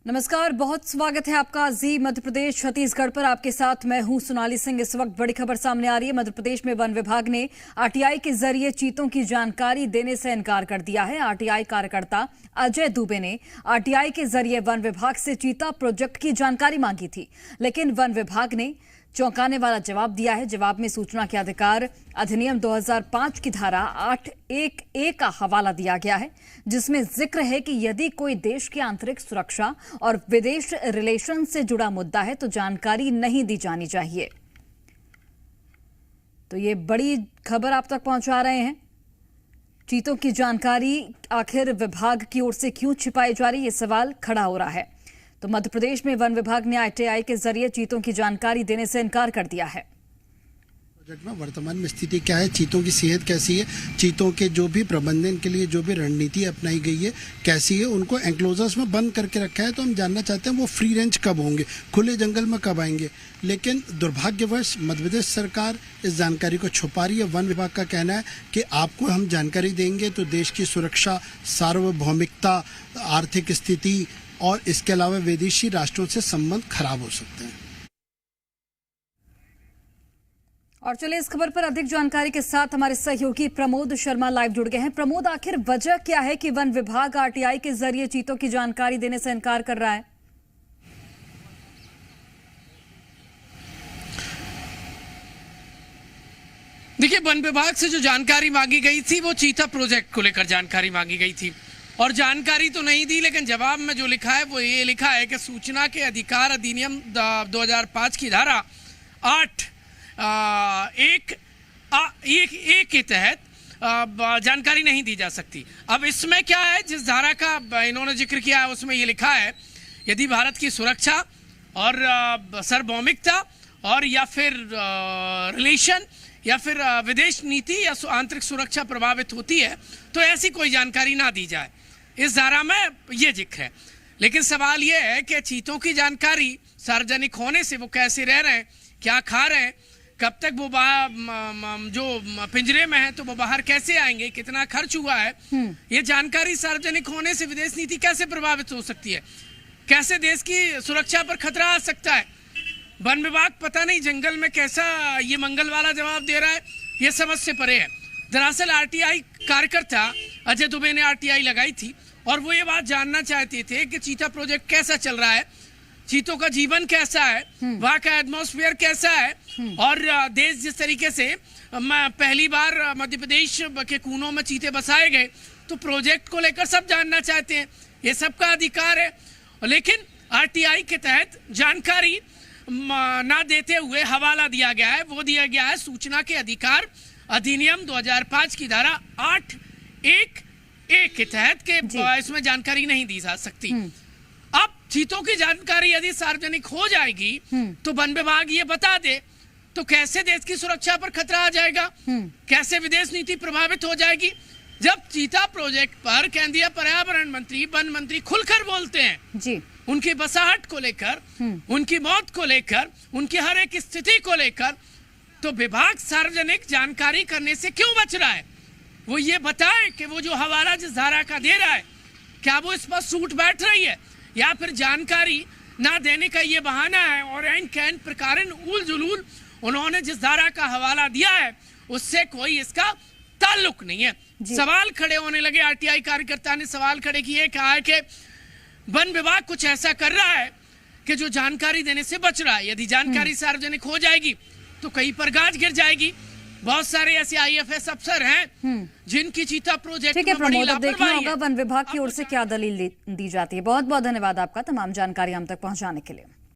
नमस्कार, बहुत स्वागत है आपका जी मध्य प्रदेश छत्तीसगढ़ पर। आपके साथ मैं हूं सोनाली सिंह। इस वक्त बड़ी खबर सामने आ रही है। मध्य प्रदेश में वन विभाग ने आरटीआई के जरिए चीतों की जानकारी देने से इनकार कर दिया है। आरटीआई कार्यकर्ता अजय दुबे ने आरटीआई के जरिए वन विभाग से चीता प्रोजेक्ट की जानकारी मांगी थी, लेकिन वन विभाग ने चौंकाने वाला जवाब दिया है। जवाब में सूचना के अधिकार अधिनियम 2005 की धारा 8(1)(a) का हवाला दिया गया है, जिसमें जिक्र है कि यदि कोई देश की आंतरिक सुरक्षा और विदेश रिलेशन से जुड़ा मुद्दा है तो जानकारी नहीं दी जानी चाहिए। तो ये बड़ी खबर आप तक पहुंचा रहे हैं। चीतों की जानकारी आखिर विभाग की ओर से क्यों छिपाई जा रही, ये सवाल खड़ा हो रहा है। तो मध्य प्रदेश में वन विभाग ने आरटीआई के जरिए चीतों की जानकारी देने से इनकार कर दिया है। प्रोजेक्ट में वर्तमान में स्थिति क्या है, चीतों की सेहत कैसी है, चीतों के जो भी प्रबंधन के लिए जो भी रणनीति अपनाई गई है कैसी है, उनको एंक्लोजर्स में बंद करके रखा है। तो हम जानना चाहते हैं वो फ्री रेंज कब होंगे, खुले जंगल में कब आएंगे। लेकिन दुर्भाग्यवश मध्य प्रदेश सरकार इस जानकारी को छुपा रही है। वन विभाग का कहना है कि आपको हम जानकारी देंगे तो देश की सुरक्षा, सार्वभौमिकता, आर्थिक स्थिति और इसके अलावा विदेशी राष्ट्रों से संबंध खराब हो सकते हैं। और चलिए इस खबर पर अधिक जानकारी के साथ हमारे सहयोगी प्रमोद शर्मा लाइव जुड़ गए हैं। प्रमोद, आखिर वजह क्या है कि वन विभाग आरटीआई के जरिए चीतों की जानकारी देने से इनकार कर रहा है? देखिए, वन विभाग से जो जानकारी मांगी गई थी वो चीता प्रोजेक्ट को लेकर जानकारी मांगी गई थी और जानकारी तो नहीं दी, लेकिन जवाब में जो लिखा है वो ये लिखा है कि सूचना के अधिकार अधिनियम 2005 की धारा 8(1)(a) के तहत जानकारी नहीं दी जा सकती। अब इसमें क्या है, जिस धारा का इन्होंने जिक्र किया है उसमें ये लिखा है, यदि भारत की सुरक्षा और सार्वभौमिकता और या फिर रिलेशन या फिर विदेश नीति या आंतरिक सुरक्षा प्रभावित होती है तो ऐसी कोई जानकारी ना दी जाए। इस धारा में ये जिक्र है। लेकिन सवाल ये है कि चीतों की जानकारी सार्वजनिक होने से वो कैसे रह रहे हैं, क्या खा रहे हैं, कब तक वो जो पिंजरे में है तो वो बाहर कैसे आएंगे, कितना खर्च हुआ है, ये जानकारी सार्वजनिक होने से विदेश नीति कैसे प्रभावित हो सकती है, कैसे देश की सुरक्षा पर खतरा आ सकता है। वन विभाग पता नहीं जंगल में कैसा ये मंगल वाला जवाब दे रहा है, ये समझ से परे है। दरअसल आरटीआई कार्यकर्ता अजय दुबे ने आरटीआई लगाई थी और वो ये बात जानना चाहते थे कि चीता प्रोजेक्ट कैसा चल रहा है, चीतों का जीवन कैसा है, वहाँ का एटमॉस्फेयर कैसा है और देश जिस तरीके से पहली बार मध्य प्रदेश के कोनों में चीते बसाए गए तो प्रोजेक्ट को लेकर सब जानना चाहते हैं, ये सबका अधिकार है। लेकिन आरटीआई के तहत जानकारी ना देते हुए हवाला दिया गया है, वो दिया गया है सूचना के अधिकार अधिनियम 2005 की धारा 8(1)(a) के तहत के इसमें जानकारी नहीं दी जा सकती। अब चीतों की जानकारी यदि सार्वजनिक हो जाएगी तो वन विभाग ये बता दे तो कैसे देश की सुरक्षा पर खतरा आ जाएगा, कैसे विदेश नीति प्रभावित हो जाएगी। जब चीता प्रोजेक्ट पर केंद्रीय पर्यावरण मंत्री, वन मंत्री खुलकर बोलते हैं जी, उनकी बसाहट को लेकर, उनकी मौत को लेकर, उनकी हर एक स्थिति को लेकर, तो विभाग सार्वजनिक जानकारी करने से क्यों बच रहा है? वो ये बताए कि वो जो हवाला जिस धारा का दे रहा है क्या वो इस पर सूट बैठ रही है या फिर जानकारी ना देने का ये बहाना है और एन कैन प्रकारन उल जुलूल उन्होंने जिस धारा का हवाला दिया है उससे कोई इसका ताल्लुक नहीं है। सवाल खड़े होने लगे। आरटीआई कार्यकर्ता ने सवाल खड़े किए, कहा है कि वन विभाग कुछ ऐसा कर रहा है कि जो जानकारी देने से बच रहा है। यदि जानकारी सार्वजनिक हो जाएगी तो कहीं पर गाज गिर जाएगी। बहुत सारे ऐसे आईएफएस अफसर हैं जिनकी चीता प्रोजेक्ट में बड़ी लापरवाही है। होगा वन विभाग की ओर से क्या दलील दी जाती है। बहुत बहुत धन्यवाद आपका तमाम जानकारी हम तक पहुंचाने के लिए।